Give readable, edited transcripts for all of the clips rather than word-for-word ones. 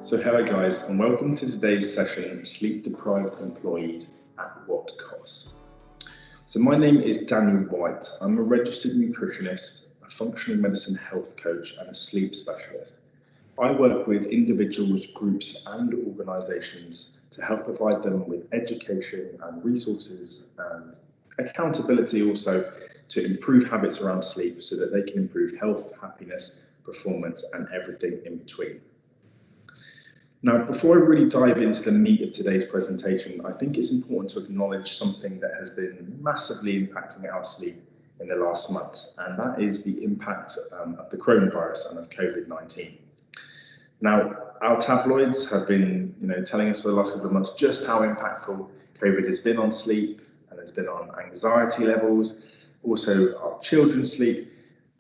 So hello guys, and welcome to today's session, Sleep Deprived Employees at What Cost? So my name is Daniel White. I'm a registered nutritionist, a functional medicine health coach, and a sleep specialist. I work with individuals, groups, and organisations to help provide them with education and resources and accountability also to improve habits around sleep so that they can improve health, happiness, performance, and everything in between. Now, before I really dive into the meat of today's presentation, I think it's important to acknowledge something that has been massively impacting our sleep in the last months, and that is the impact of the coronavirus and of COVID-19. Now, our tabloids have been telling us for the last couple of months just how impactful COVID has been on sleep, and it's been on anxiety levels, also our children's sleep.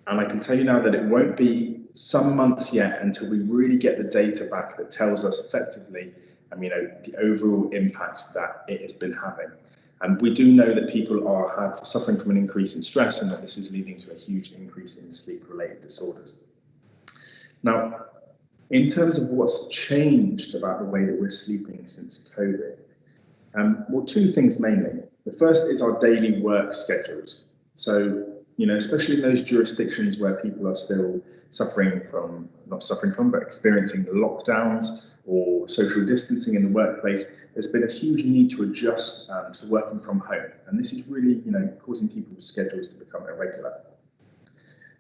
And I can tell you now that it won't be some months yet until we really get the data back that tells us effectively, the overall impact that it has been having. And we do know that people are suffering from an increase in stress, and that this is leading to a huge increase in sleep-related disorders. Now, in terms of what's changed about the way that we're sleeping since COVID, well, two things mainly. The first is our daily work schedules. So, especially in those jurisdictions where people are still but experiencing lockdowns or social distancing in the workplace, there's been a huge need to adjust to working from home. And this is really, causing people's schedules to become irregular.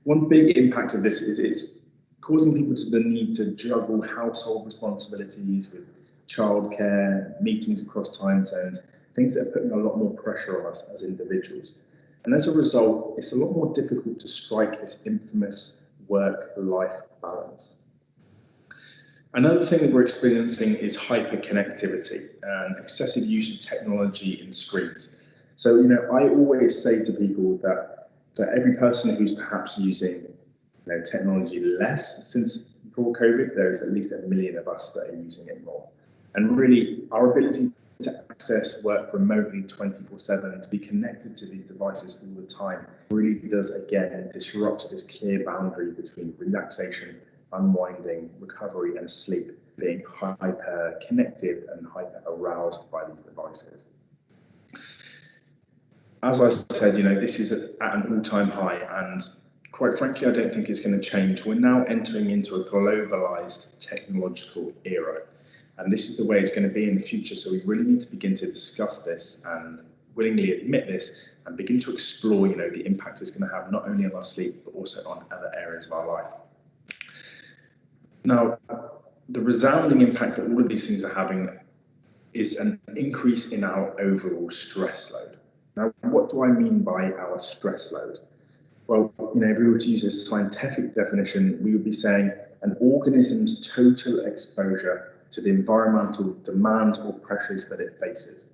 One big impact of this is it's causing people to the need to juggle household responsibilities with childcare, meetings across time zones, things that are putting a lot more pressure on us as individuals. And as a result, it's a lot more difficult to strike this infamous work-life balance. Another thing that we're experiencing is hyperconnectivity and excessive use of technology and screens. So, I always say to people that for every person who's perhaps using technology less since before COVID, there's at least 1 million of us that are using it more. And really, our ability to access work remotely 24/7 and to be connected to these devices all the time really does again disrupt this clear boundary between relaxation, unwinding, recovery, and sleep, being hyper connected and hyper aroused by these devices. As I said, this is at an all-time high, and quite frankly, I don't think it's going to change. We're now entering into a globalized technological era. And this is the way it's going to be in the future. So we really need to begin to discuss this and willingly admit this and begin to explore, the impact it's going to have not only on our sleep, but also on other areas of our life. Now, the resounding impact that all of these things are having is an increase in our overall stress load. Now, what do I mean by our stress load? Well, if we were to use a scientific definition, we would be saying an organism's total exposure to the environmental demands or pressures that it faces.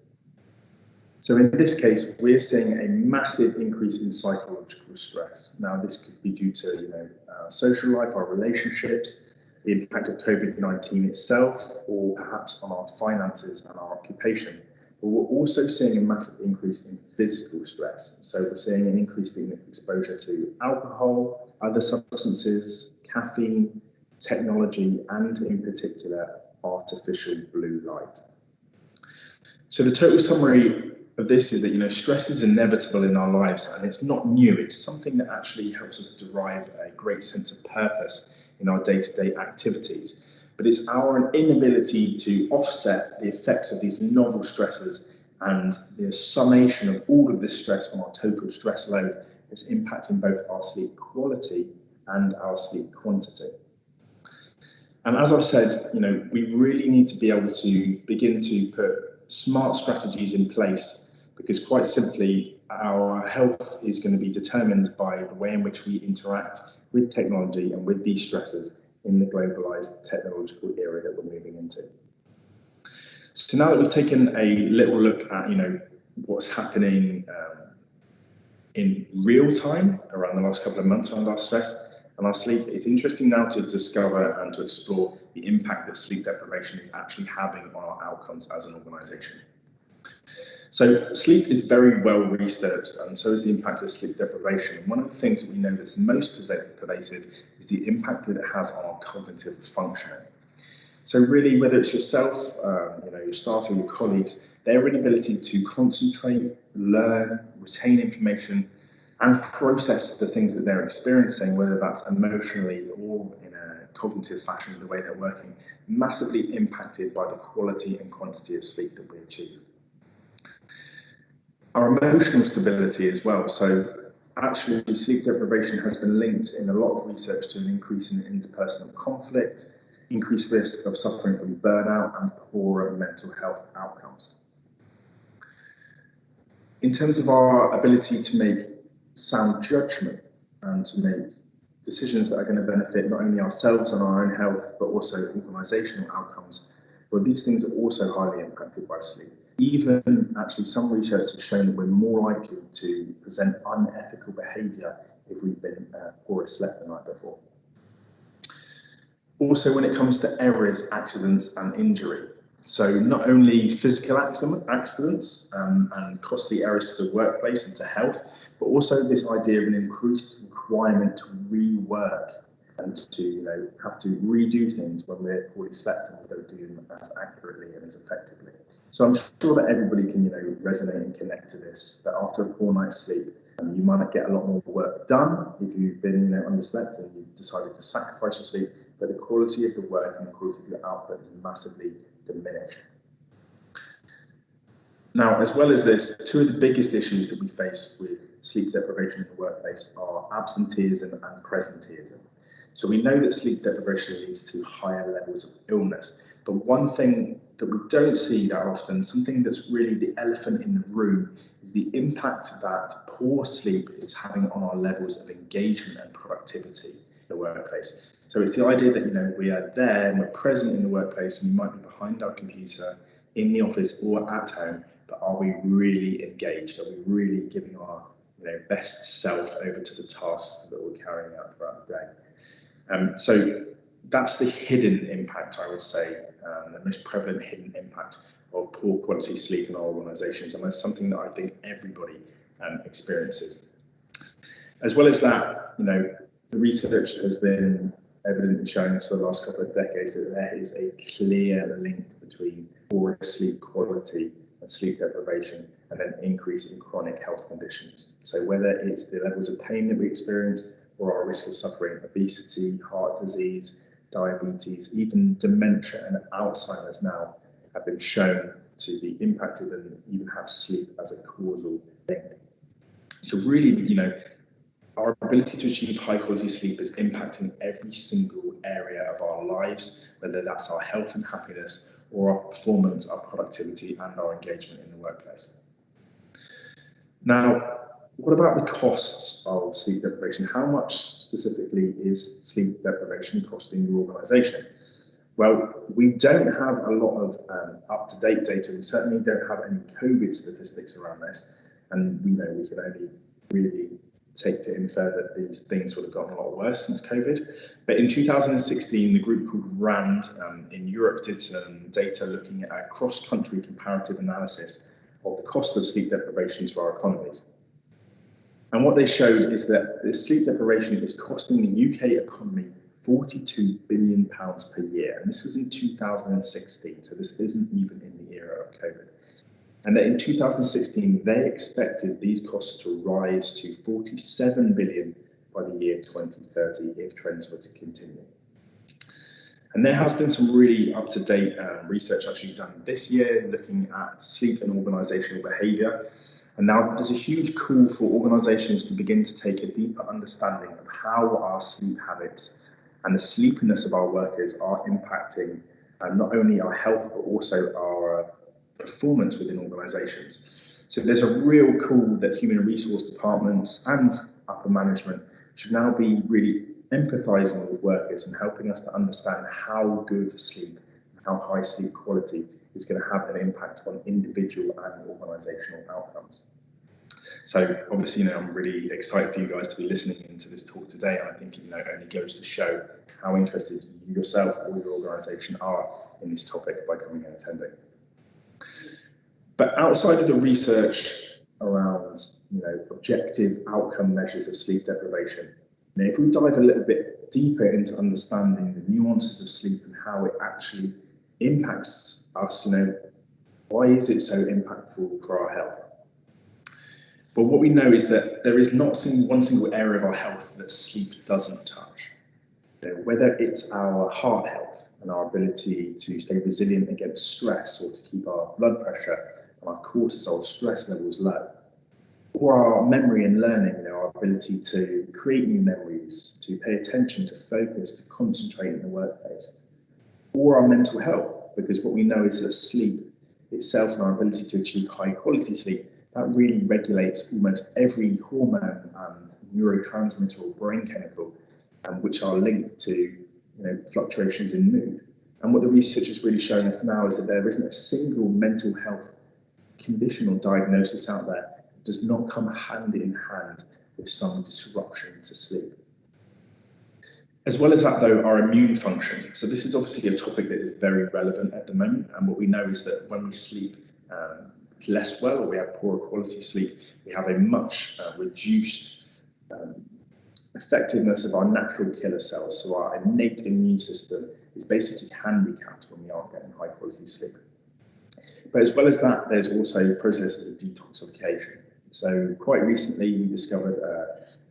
So in this case, we're seeing a massive increase in psychological stress. Now, this could be due to our social life, our relationships, the impact of COVID-19 itself, or perhaps on our finances and our occupation. But we're also seeing a massive increase in physical stress. So we're seeing an increase in exposure to alcohol, other substances, caffeine, technology, and in particular, artificial blue light. So the total summary of this is that stress is inevitable in our lives, and it's not new. It's something that actually helps us derive a great sense of purpose in our day-to-day activities. But it's our inability to offset the effects of these novel stresses and the summation of all of this stress on our total stress load is impacting both our sleep quality and our sleep quantity. And as I've said, we really need to be able to begin to put smart strategies in place, because quite simply, our health is going to be determined by the way in which we interact with technology and with these stresses in the globalized technological era that we're moving into. So now that we've taken a little look at, what's happening in real time around the last couple of months around our stress and our sleep, it's interesting now to discover and to explore the impact that sleep deprivation is actually having on our outcomes as an organization. So sleep is very well researched, and so is the impact of sleep deprivation. One of the things that we know that's most pervasive is the impact that it has on our cognitive functioning. So really, whether it's yourself, your staff or your colleagues, their inability to concentrate, learn, retain information, and process the things that they're experiencing, whether that's emotionally or in a cognitive fashion, the way they're working, massively impacted by the quality and quantity of sleep that we achieve. Our emotional stability as well. So actually, sleep deprivation has been linked in a lot of research to an increase in interpersonal conflict, increased risk of suffering from burnout, and poorer mental health outcomes. In terms of our ability to make sound judgment and to make decisions that are going to benefit not only ourselves and our own health, but also organisational outcomes, well, these things are also highly impacted by sleep. Even actually some research has shown that we're more likely to present unethical behaviour if we've been poorly slept the night before. Also, when it comes to errors, accidents and injury, so not only physical accidents and costly errors to the workplace and to health, but also this idea of an increased requirement to rework and to have to redo things when we're poorly slept and we don't do them as accurately and as effectively. So I'm sure that everybody can resonate and connect to this, that after a poor night's sleep, you might get a lot more work done if you've been underslept and you've decided to sacrifice your sleep, but the quality of the work and the quality of your output is massively diminished. Now, as well as this, two of the biggest issues that we face with sleep deprivation in the workplace are absenteeism and presenteeism. So we know that sleep deprivation leads to higher levels of illness, but one thing that we don't see that often, something that's really the elephant in the room, is the impact that poor sleep is having on our levels of engagement and productivity in the workplace. So it's the idea that we are there and we're present in the workplace, and we might be behind our computer in the office or at home, but are we really engaged? Are we really giving our best self over to the tasks that we're carrying out throughout the day? So that's the hidden impact, I would say, the most prevalent hidden impact of poor quality sleep in our organisations, and that's something that I think everybody experiences. As well as that, the research has been evident and shown for the last couple of decades that there is a clear link between poor sleep quality and sleep deprivation and an increase in chronic health conditions. So whether it's the levels of pain that we experience or our risk of suffering obesity, heart disease, diabetes, even dementia and Alzheimer's now have been shown to be impacted and even have sleep as a causal link. So really, our ability to achieve high quality sleep is impacting every single area of our lives, whether that's our health and happiness or our performance, our productivity and our engagement in the workplace. Now, what about the costs of sleep deprivation? How much specifically is sleep deprivation costing your organisation? Well, we don't have a lot of up-to-date data. We certainly don't have any COVID statistics around this, and we can only really take to infer that these things would have gotten a lot worse since COVID. But in 2016, the group called RAND in Europe did some data looking at a cross-country comparative analysis of the cost of sleep deprivation to our economies. And what they showed is that the sleep deprivation is costing the UK economy £42 billion per year. And this was in 2016, so this isn't even in the era of COVID. And that in 2016, they expected these costs to rise to 47 billion by the year 2030 if trends were to continue. And there has been some really up-to-date research actually done this year looking at sleep and organisational behaviour. And now there's a huge call for organisations to begin to take a deeper understanding of how our sleep habits and the sleepiness of our workers are impacting not only our health, but also our performance within organisations. So there's a real call that human resource departments and upper management should now be really empathising with workers and helping us to understand how good sleep and how high sleep quality is going to have an impact on individual and organisational outcomes. So obviously, I'm really excited for you guys to be listening into this talk today. And I think it only goes to show how interested you yourself or your organisation are in this topic by coming and attending. But outside of the research around objective outcome measures of sleep deprivation, if we dive a little bit deeper into understanding the nuances of sleep and how it actually impacts us, why is it so impactful for our health? But what we know is that there is not one single area of our health that sleep doesn't touch. Whether it's our heart health and our ability to stay resilient against stress, or to keep our blood pressure and our cortisol stress levels low, or our memory and learning, our ability to create new memories, to pay attention, to focus, to concentrate in the workplace, or our mental health, because what we know is that sleep itself and our ability to achieve high quality sleep, that really regulates almost every hormone and neurotransmitter or brain chemical, which are linked to fluctuations in mood. And what the research is really showing us now is that there isn't a single mental health condition or diagnosis out there that does not come hand in hand with some disruption to sleep. As well as that, though, our immune function. So this is obviously a topic that is very relevant at the moment. And what we know is that when we sleep less well, or we have poor quality sleep, we have a much reduced effectiveness of our natural killer cells. So our innate immune system is basically handicapped when we aren't getting high quality sleep. But as well as that, there's also processes of detoxification. So quite recently, we discovered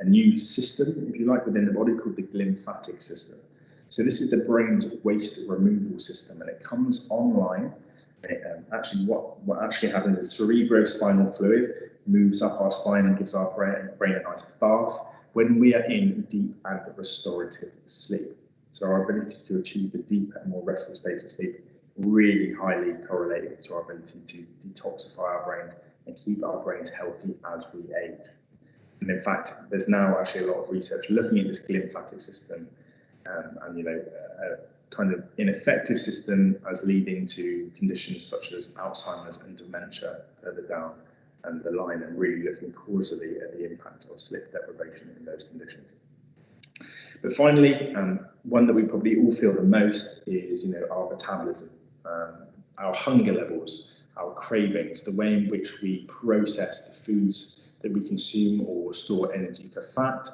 a new system, if you like, within the body called the glymphatic system. So this is the brain's waste removal system, and it comes online. Actually, what actually happens is cerebrospinal fluid moves up our spine and gives our brain a nice bath when we are in deep and restorative sleep. So our ability to achieve a deep and more restful state of sleep really highly correlated to our ability to detoxify our brain and keep our brains healthy as we age. And in fact, there's now actually a lot of research looking at this glymphatic system and a kind of ineffective system as leading to conditions such as Alzheimer's and dementia further down and the line, and really looking causally at the impact of sleep deprivation in those conditions. But finally, one that we probably all feel the most is our metabolism, our hunger levels, our cravings, the way in which we process the foods that we consume or store energy for fat,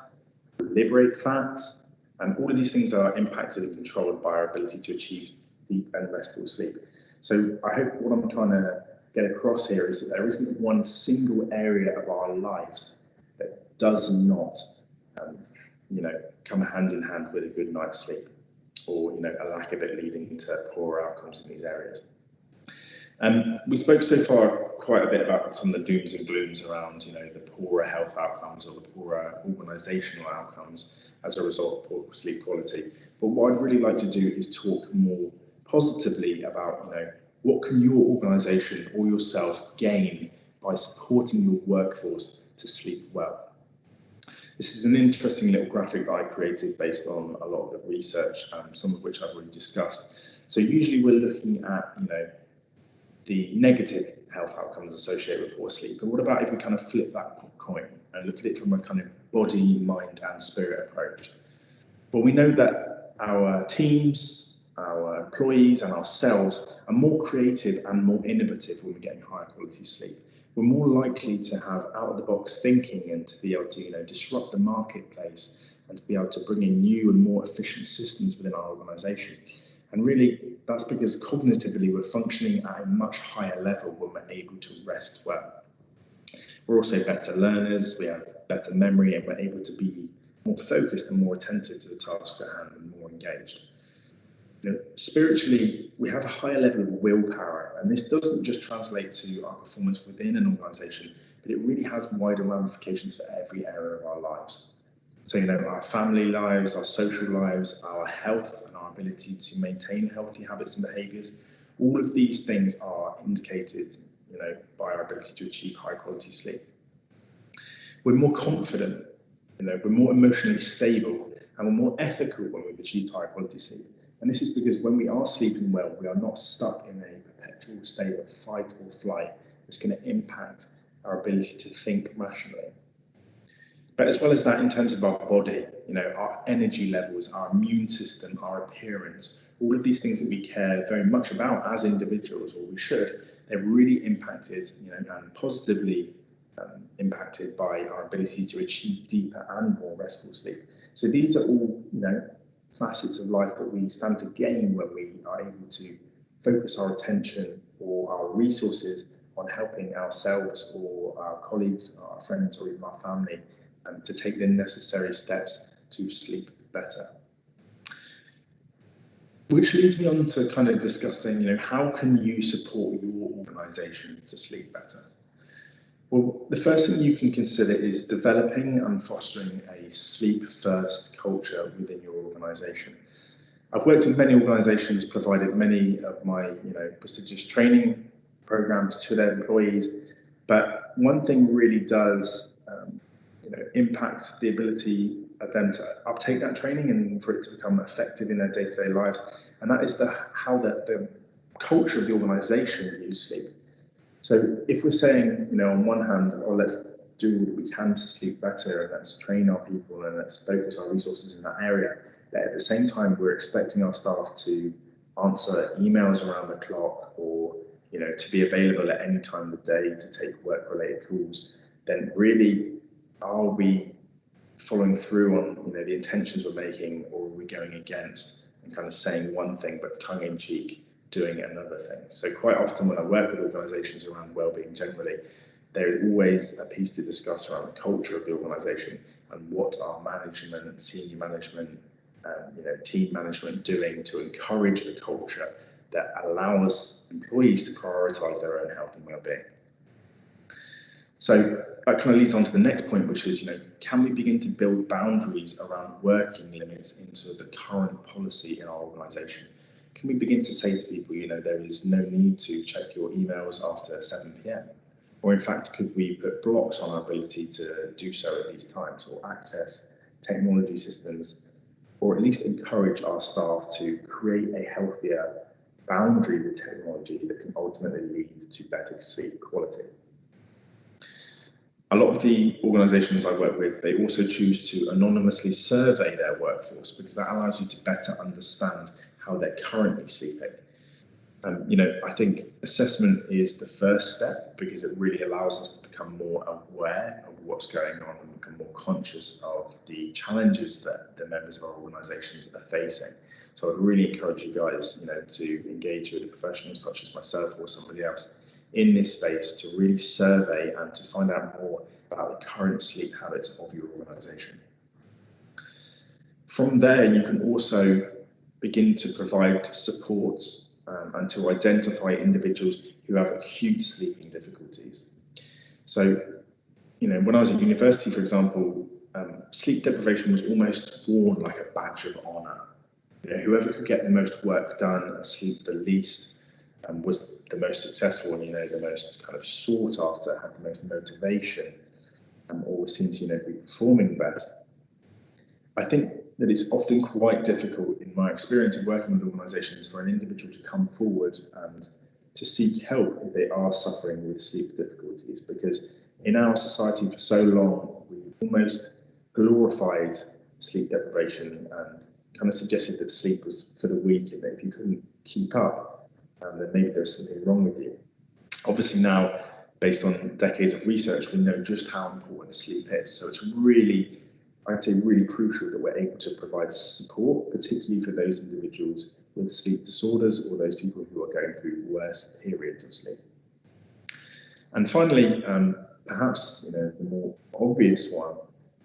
liberate fat, and all of these things are impacted and controlled by our ability to achieve deep and restful sleep. So I hope what I'm trying to get across here is that there isn't one single area of our lives that does not, come hand in hand with a good night's sleep, or a lack of it leading to poorer outcomes in these areas. We spoke so far quite a bit about some of the dooms and glooms around, the poorer health outcomes or the poorer organisational outcomes as a result of poor sleep quality. But what I'd really like to do is talk more positively about, what can your organisation or yourself gain by supporting your workforce to sleep well? This is an interesting little graphic that I created based on a lot of the research, some of which I've already discussed. So usually we're looking at, the negative health outcomes associated with poor sleep. But what about if we kind of flip that coin and look at it from a kind of body, mind and spirit approach? Well, we know that our teams, our employees and ourselves are more creative and more innovative when we're getting higher quality sleep. We're more likely to have out-of-the-box thinking and to be able to disrupt the marketplace and to be able to bring in new and more efficient systems within our organisation. And really, that's because cognitively we're functioning at a much higher level when we're able to rest well. We're also better learners, we have better memory, and we're able to be more focused and more attentive to the tasks at hand and more engaged. Spiritually, we have a higher level of willpower, and this doesn't just translate to our performance within an organisation, but it really has wider ramifications for every area of our lives. So, our family lives, our social lives, our health, and our ability to maintain healthy habits and behaviours, all of these things are indicated, by our ability to achieve high quality sleep. We're more confident, we're more emotionally stable, and we're more ethical when we've achieved high quality sleep. And this is because when we are sleeping well, we are not stuck in a perpetual state of fight or flight that's going to impact our ability to think rationally. But as well as that, in terms of our body, our energy levels, our immune system, our appearance, all of these things that we care very much about as individuals, or we should, they're really impacted, and positively impacted by our ability to achieve deeper and more restful sleep. So these are all, facets of life that we stand to gain when we are able to focus our attention or our resources on helping ourselves or our colleagues, our friends, or even our family to take the necessary steps to sleep better. Which leads me on to kind of discussing, how can you support your organisation to sleep better? Well, the first thing you can consider is developing and fostering a sleep-first culture within your organisation. I've worked with many organisations, provided many of my prestigious training programs to their employees, but one thing really does impact the ability of them to uptake that training and for it to become effective in their day-to-day lives, and that is how the culture of the organisation views sleep. So if we're saying, on one hand, let's do what we can to sleep better and let's train our people and let's focus our resources in that area, but at the same time we're expecting our staff to answer emails around the clock or to be available at any time of the day to take work-related calls, then really are we following through on the intentions we're making, or are we going against and kind of saying one thing but tongue-in-cheek doing another thing? So quite often when I work with organisations around wellbeing generally, there is always a piece to discuss around the culture of the organisation and what are management, senior management, team management doing to encourage a culture that allows employees to prioritise their own health and wellbeing. So that kind of leads on to the next point, which is, can we begin to build boundaries around working limits into the current policy in our organisation? Can we begin to say to people, there is no need to check your emails after 7 p.m? Or in fact, could we put blocks on our ability to do so at these times, or access technology systems, or at least encourage our staff to create a healthier boundary with technology that can ultimately lead to better sleep quality? A lot of the organisations I work with, they also choose to anonymously survey their workforce because that allows you to better understand how they're currently sleeping. I think assessment is the first step because it really allows us to become more aware of what's going on and become more conscious of the challenges that the members of our organisations are facing. So I'd really encourage you guys, to engage with a professional such as myself or somebody else in this space to really survey and to find out more about the current sleep habits of your organisation. From there, you can also begin to provide support and to identify individuals who have acute sleeping difficulties. So, when I was at university, for example, sleep deprivation was almost worn like a badge of honour. Whoever could get the most work done and sleep the least was the most successful and, the most kind of sought after, had the most motivation, always seemed to, be performing best. I think that it's often quite difficult, in my experience of working with organisations, for an individual to come forward and to seek help if they are suffering with sleep difficulties, because in our society for so long, we've almost glorified sleep deprivation and kind of suggested that sleep was for the weak and that if you couldn't keep up, then maybe there's something wrong with you. Obviously now, based on decades of research, we know just how important sleep is. So it's really, I'd say, really crucial that we're able to provide support, particularly for those individuals with sleep disorders or those people who are going through worse periods of sleep. And finally, perhaps the more obvious one,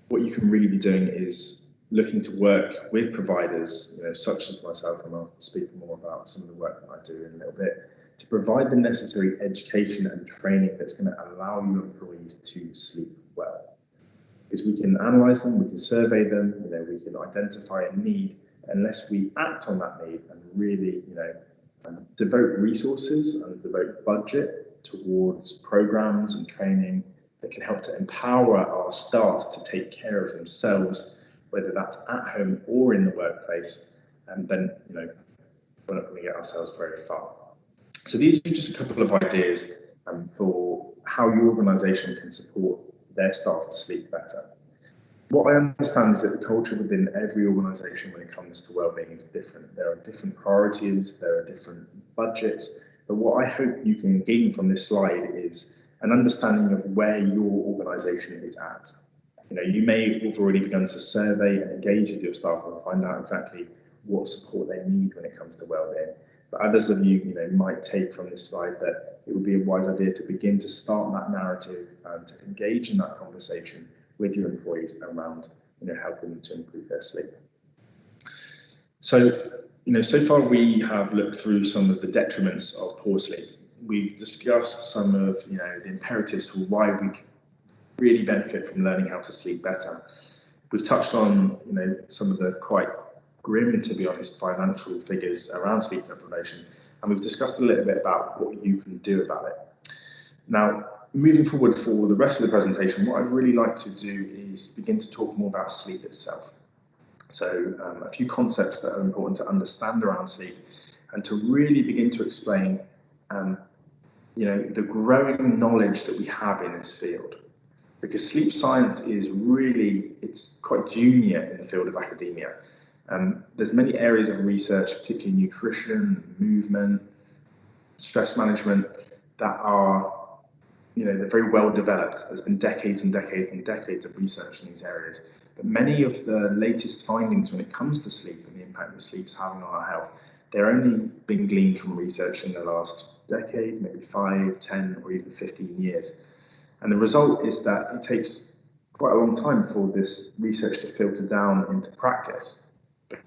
what you can really be doing is looking to work with providers, such as myself, and I'll speak more about some of the work that I do in a little bit, to provide the necessary education and training that's going to allow your employees to sleep well. Because we can analyse them, we can survey them, we can identify a need. Unless we act on that need and really, devote resources and devote budget towards programs and training that can help to empower our staff to take care of themselves, whether that's at home or in the workplace, and then, we're not going to get ourselves very far. So these are just a couple of ideas for how your organisation can support their staff to sleep better. What I understand is that the culture within every organisation when it comes to wellbeing is different. There are different priorities, there are different budgets, but what I hope you can gain from this slide is an understanding of where your organisation is at. You may have already begun to survey and engage with your staff and find out exactly what support they need when it comes to wellbeing. But others of you, might take from this slide that it would be a wise idea to begin to start that narrative and to engage in that conversation with your employees around, helping them to improve their sleep. So, so far we have looked through some of the detriments of poor sleep. We've discussed some of, the imperatives for why we really benefit from learning how to sleep better. We've touched on, some of the quite grim, to be honest, financial figures around sleep deprivation, and we've discussed a little bit about what you can do about it. Now, moving forward for the rest of the presentation, what I'd really like to do is begin to talk more about sleep itself. So a few concepts that are important to understand around sleep, and to really begin to explain, the growing knowledge that we have in this field. Because sleep science is really, it's quite junior in the field of academia. There's many areas of research, particularly nutrition, movement, stress management, that are, they're very well developed. There's been decades and decades and decades of research in these areas. But many of the latest findings when it comes to sleep and the impact that sleep's having on our health, they're only being gleaned from research in the last decade, maybe 5, 10, or even 15 years. And the result is that it takes quite a long time for this research to filter down into practice,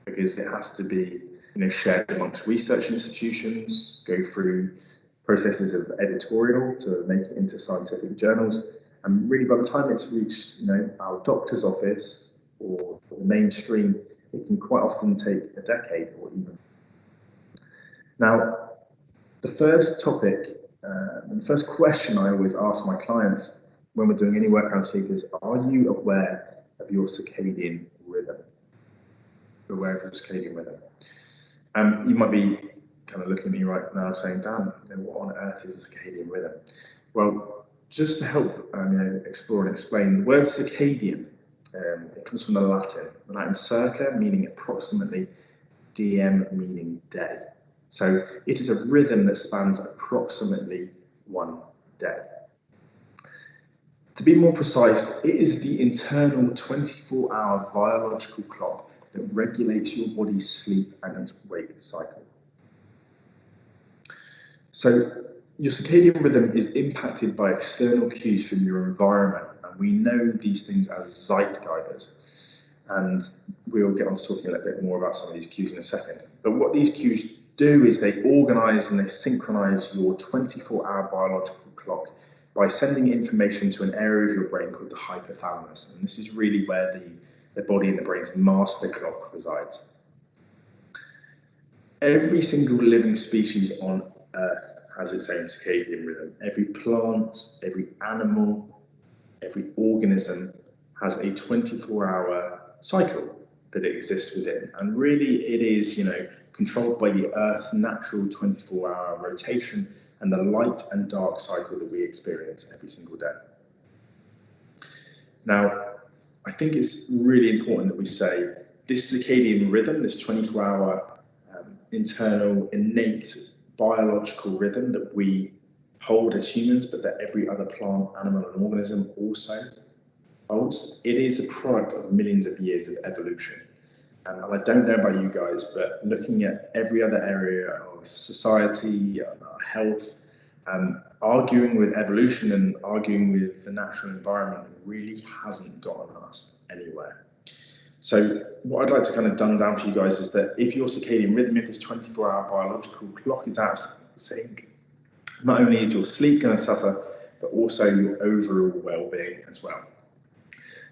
because it has to be, shared amongst research institutions, go through processes of editorial to make it into scientific journals. And really, by the time it's reached, our doctor's office or the mainstream, it can quite often take a decade or even. Now, the first topic, and the first question I always ask my clients when we're doing any work on sleep is, are you aware of your circadian rhythm? Aware of your circadian rhythm? You might be kind of looking at me right now saying, Dan, what on earth is a circadian rhythm? Well, just to help explore and explain, the word circadian, it comes from the Latin circa, meaning approximately, diem meaning day. So it is a rhythm that spans approximately one day. To be more precise, it is the internal 24-hour biological clock that regulates your body's sleep and wake cycle. So your circadian rhythm is impacted by external cues from your environment, and we know these things as zeitgeibers. And we'll get on to talking a little bit more about some of these cues in a second. But what these cues do is they organize and they synchronize your 24-hour biological clock by sending information to an area of your brain called the hypothalamus. And this is really where the body and the brain's master clock resides. Every single living species on Earth has its own circadian rhythm. Every plant, every animal, every organism has a 24-hour cycle that it exists within. And really it is, controlled by the Earth's natural 24-hour rotation and the light and dark cycle that we experience every single day. Now, I think it's really important that we say this circadian rhythm, this 24-hour internal innate biological rhythm that we hold as humans, but that every other plant, animal, and organism also holds, it is a product of millions of years of evolution. And I don't know about you guys, but looking at every other area of society, health, arguing with evolution and arguing with the natural environment really hasn't gotten us anywhere. So what I'd like to kind of dumb down for you guys is that if your circadian rhythm, if this 24-hour biological clock is out of sync, not only is your sleep going to suffer, but also your overall well-being as well.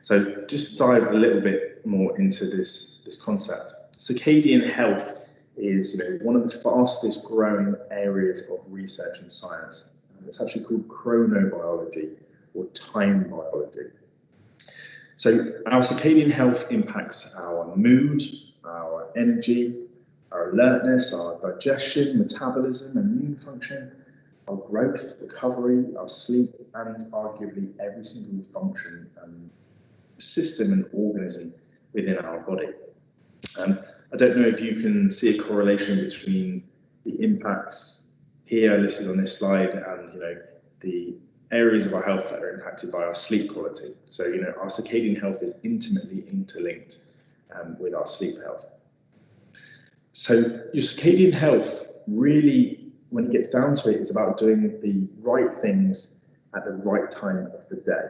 So just to dive a little bit more into this concept. Circadian health is one of the fastest growing areas of research and science. And it's actually called chronobiology or time biology. So our circadian health impacts our mood, our energy, our alertness, our digestion, metabolism, immune function, our growth, recovery, our sleep, and arguably every single function and system and organism within our body. I don't know if you can see a correlation between the impacts here listed on this slide and the areas of our health that are impacted by our sleep quality. So our circadian health is intimately interlinked with our sleep health. So your circadian health really, when it gets down to it, it's about doing the right things at the right time of the day.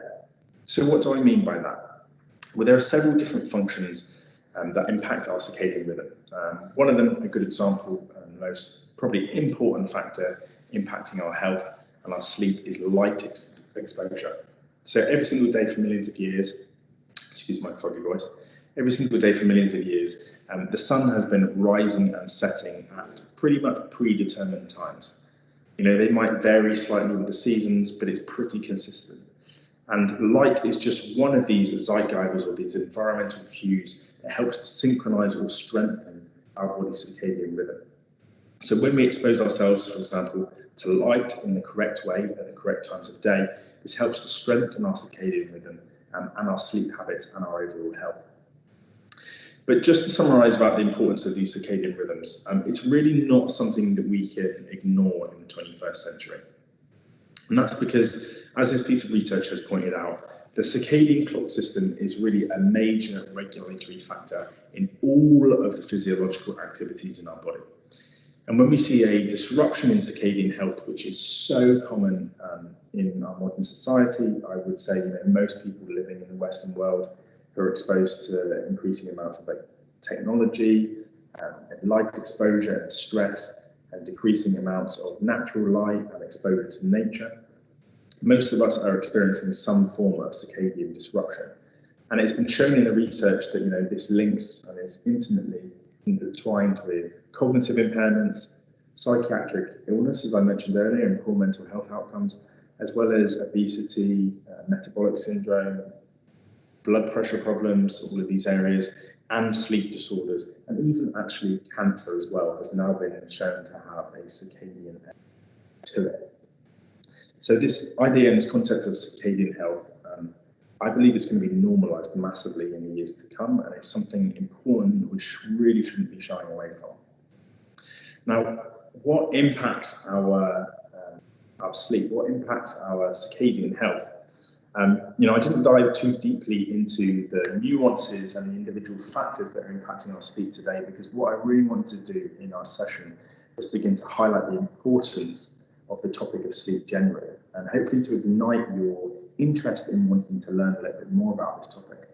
So what do I mean by that? Well, there are several different functions that impact our circadian rhythm. One of them, a good example, and most probably important factor impacting our health and our sleep, is light exposure. So every single day for millions of years, excuse my froggy voice, every single day for millions of years, the sun has been rising and setting at pretty much predetermined times. You know, they might vary slightly with the seasons, but it's pretty consistent. And light is just one of these zeitgeisters, or these environmental cues that helps to synchronize or strengthen our body's circadian rhythm. So when we expose ourselves, for example, to light in the correct way at the correct times of day, this helps to strengthen our circadian rhythm and our sleep habits and our overall health. But just to summarize about the importance of these circadian rhythms, it's really not something that we can ignore in the 21st century. And that's because, as this piece of research has pointed out, the circadian clock system is really a major regulatory factor in all of the physiological activities in our body. And when we see a disruption in circadian health, which is so common in our modern society, I would say, most people living in the Western world who are exposed to increasing amounts of technology, and light exposure and stress, and decreasing amounts of natural light and exposure to nature, most of us are experiencing some form of circadian disruption. And it's been shown in the research that this links and is intimately intertwined with cognitive impairments, psychiatric illness, as I mentioned earlier, and poor mental health outcomes, as well as obesity, metabolic syndrome, blood pressure problems, all of these areas, and sleep disorders, and even actually cancer as well has now been shown to have a circadian element to it. So this idea and this concept of circadian health, I believe it's going to be normalized massively in the years to come, and it's something important that we really shouldn't be shying away from. Now, what impacts our sleep? What impacts our circadian health? I didn't dive too deeply into the nuances and the individual factors that are impacting our sleep today, because what I really wanted to do in our session was begin to highlight the importance of the topic of sleep generally, and hopefully to ignite your interest in wanting to learn a little bit more about this topic.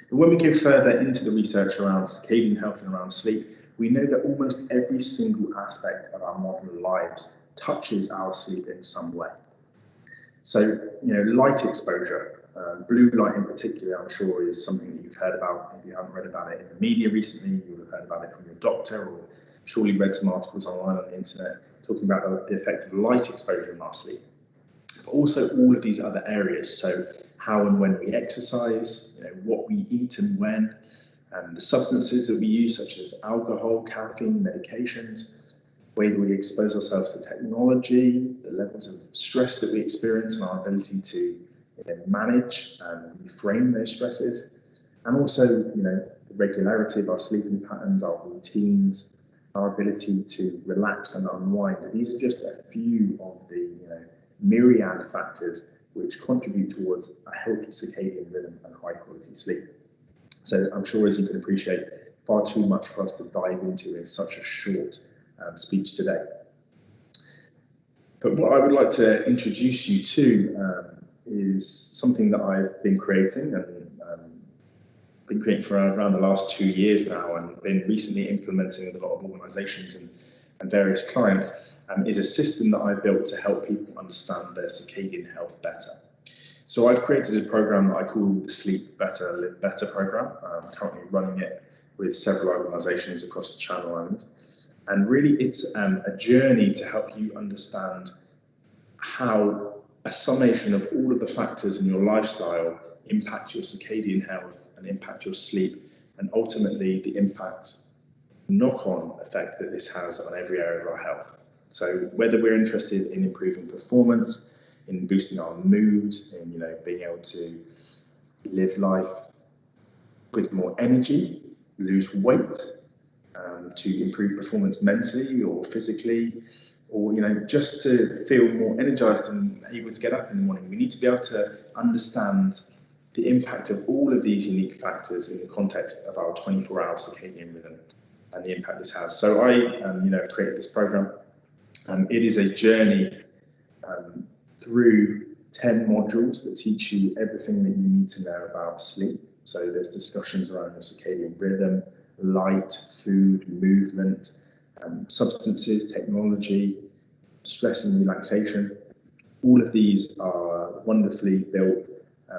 But when we go further into the research around circadian health and around sleep, we know that almost every single aspect of our modern lives touches our sleep in some way. So, light exposure, blue light in particular, I'm sure is something that you've heard about. If you haven't read about it in the media recently, you will have heard about it from your doctor, or surely read some articles online on the internet talking about the effect of light exposure in our sleep. But also all of these other areas, so how and when we exercise, what we eat and when, the substances that we use, such as alcohol, caffeine, medications, the way that we expose ourselves to technology, the levels of stress that we experience, and our ability to manage and reframe those stresses, and also the regularity of our sleeping patterns, our routines, our ability to relax and unwind. These are just a few of the myriad factors which contribute towards a healthy circadian rhythm and high quality sleep. So I'm sure, as you can appreciate, far too much for us to dive into in such a short speech today. But what I would like to introduce you to is something that I've been creating and been creating for around the last 2 years now, and been recently implementing with a lot of organisations and various clients, is a system that I've built to help people understand their circadian health better. So I've created a program that I call the Sleep Better, Live Better program. I'm currently running it with several organisations across the Channel Islands. And really it's a journey to help you understand how a summation of all of the factors in your lifestyle impact your circadian health and impact your sleep, and ultimately the knock-on effect that this has on every area of our health. So whether we're interested in improving performance, in boosting our mood, in being able to live life with more energy, lose weight, to improve performance mentally or physically, or just to feel more energized and able to get up in the morning, we need to be able to understand the impact of all of these unique factors in the context of our 24-hour circadian rhythm. and the impact this has. So I have created this program. It is a journey through 10 modules that teach you everything that you need to know about sleep. So there's discussions around your circadian rhythm, light, food, movement, substances, technology, stress and relaxation. All of these are wonderfully built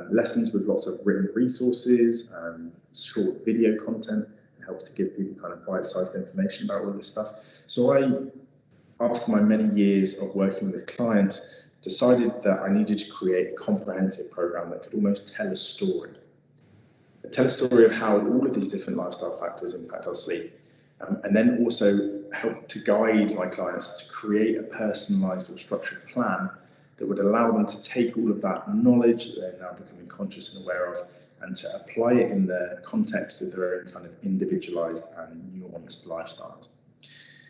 lessons with lots of written resources and short video content. It helps to give people kind of bite-sized information about all this stuff. So after my many years of working with clients, decided that I needed to create a comprehensive program that could almost tell a story. Tell a story of how all of these different lifestyle factors impact our sleep, and then also help to guide my clients to create a personalized or structured plan that would allow them to take all of that knowledge that they're now becoming conscious and aware of and to apply it in the context of their own kind of individualized and nuanced lifestyles.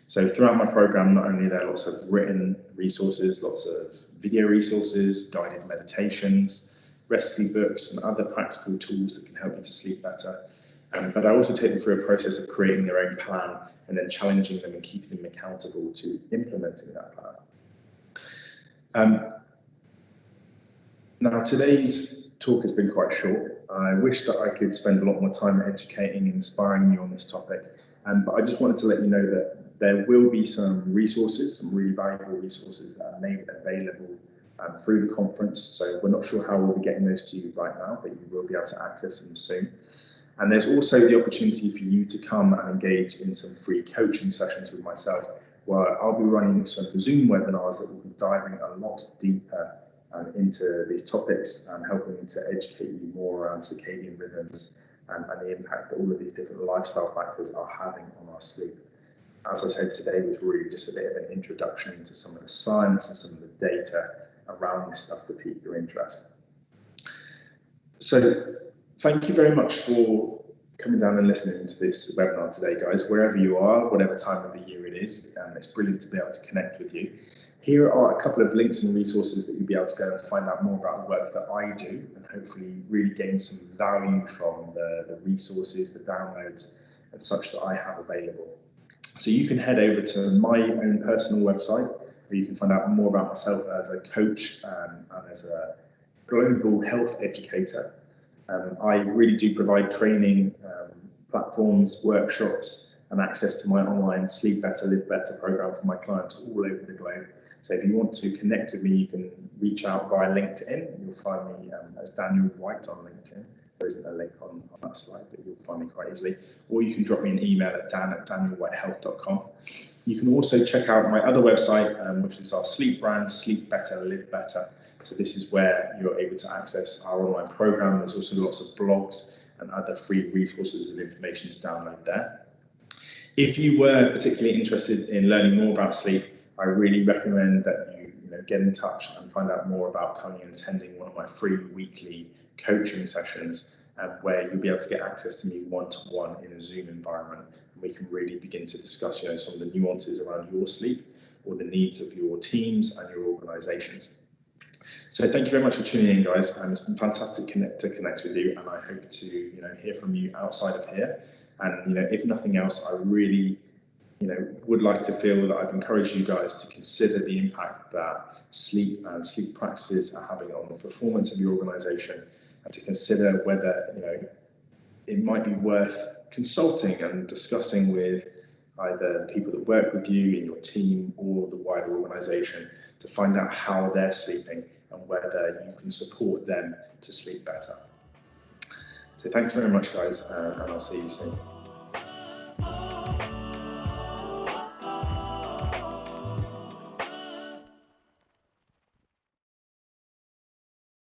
So throughout my program, not only are there lots of written resources, lots of video resources, guided meditations, recipe books, and other practical tools that can help you to sleep better. But I also take them through a process of creating their own plan and then challenging them and keeping them accountable to implementing that plan. Now, today's talk has been quite short. I wish that I could spend a lot more time educating and inspiring you on this topic. But I just wanted to let you know that there will be some resources, some really valuable resources that are made available through the conference. So we're not sure how we'll be getting those to you right now, but you will be able to access them soon. And there's also the opportunity for you to come and engage in some free coaching sessions with myself, where I'll be running some Zoom webinars that will be diving a lot deeper into these topics and helping to educate you more around circadian rhythms and the impact that all of these different lifestyle factors are having on our sleep. As I said, today was really just a bit of an introduction into some of the science and some of the data around this stuff to pique your interest. So thank you very much for coming down and listening to this webinar today, guys, wherever you are, whatever time of the year it is. It's brilliant to be able to connect with you. Here are a couple of links and resources that you'll be able to go and find out more about the work that I do and hopefully really gain some value from the resources, the downloads and such that I have available. So you can head over to my own personal website where you can find out more about myself as a coach and as a global health educator. I really do provide training, platforms, workshops, and access to my online Sleep Better, Live Better program for my clients all over the globe. So if you want to connect with me, you can reach out via LinkedIn. You'll find me as Daniel White on LinkedIn. There isn't a link on that slide, but you'll find me quite easily. Or you can drop me an email at dan@danielwhitehealth.com. You can also check out my other website, which is our sleep brand, Sleep Better, Live Better. So this is where you're able to access our online program. There's also lots of blogs and other free resources and information to download there. If you were particularly interested in learning more about sleep, I really recommend that you get in touch and find out more about coming and attending one of my free weekly coaching sessions where you'll be able to get access to me one-to-one in a Zoom environment. And we can really begin to discuss some of the nuances around your sleep or the needs of your teams and your organizations. So thank you very much for tuning in, guys, and it's been fantastic to connect with you, and I hope to hear from you outside of here. And if nothing else, I really would like to feel that I've encouraged you guys to consider the impact that sleep and sleep practices are having on the performance of your organization, and to consider whether it might be worth consulting and discussing with either people that work with you in your team or the wider organization to find out how they're sleeping and whether you can support them to sleep better. So thanks very much, guys, and I'll see you soon.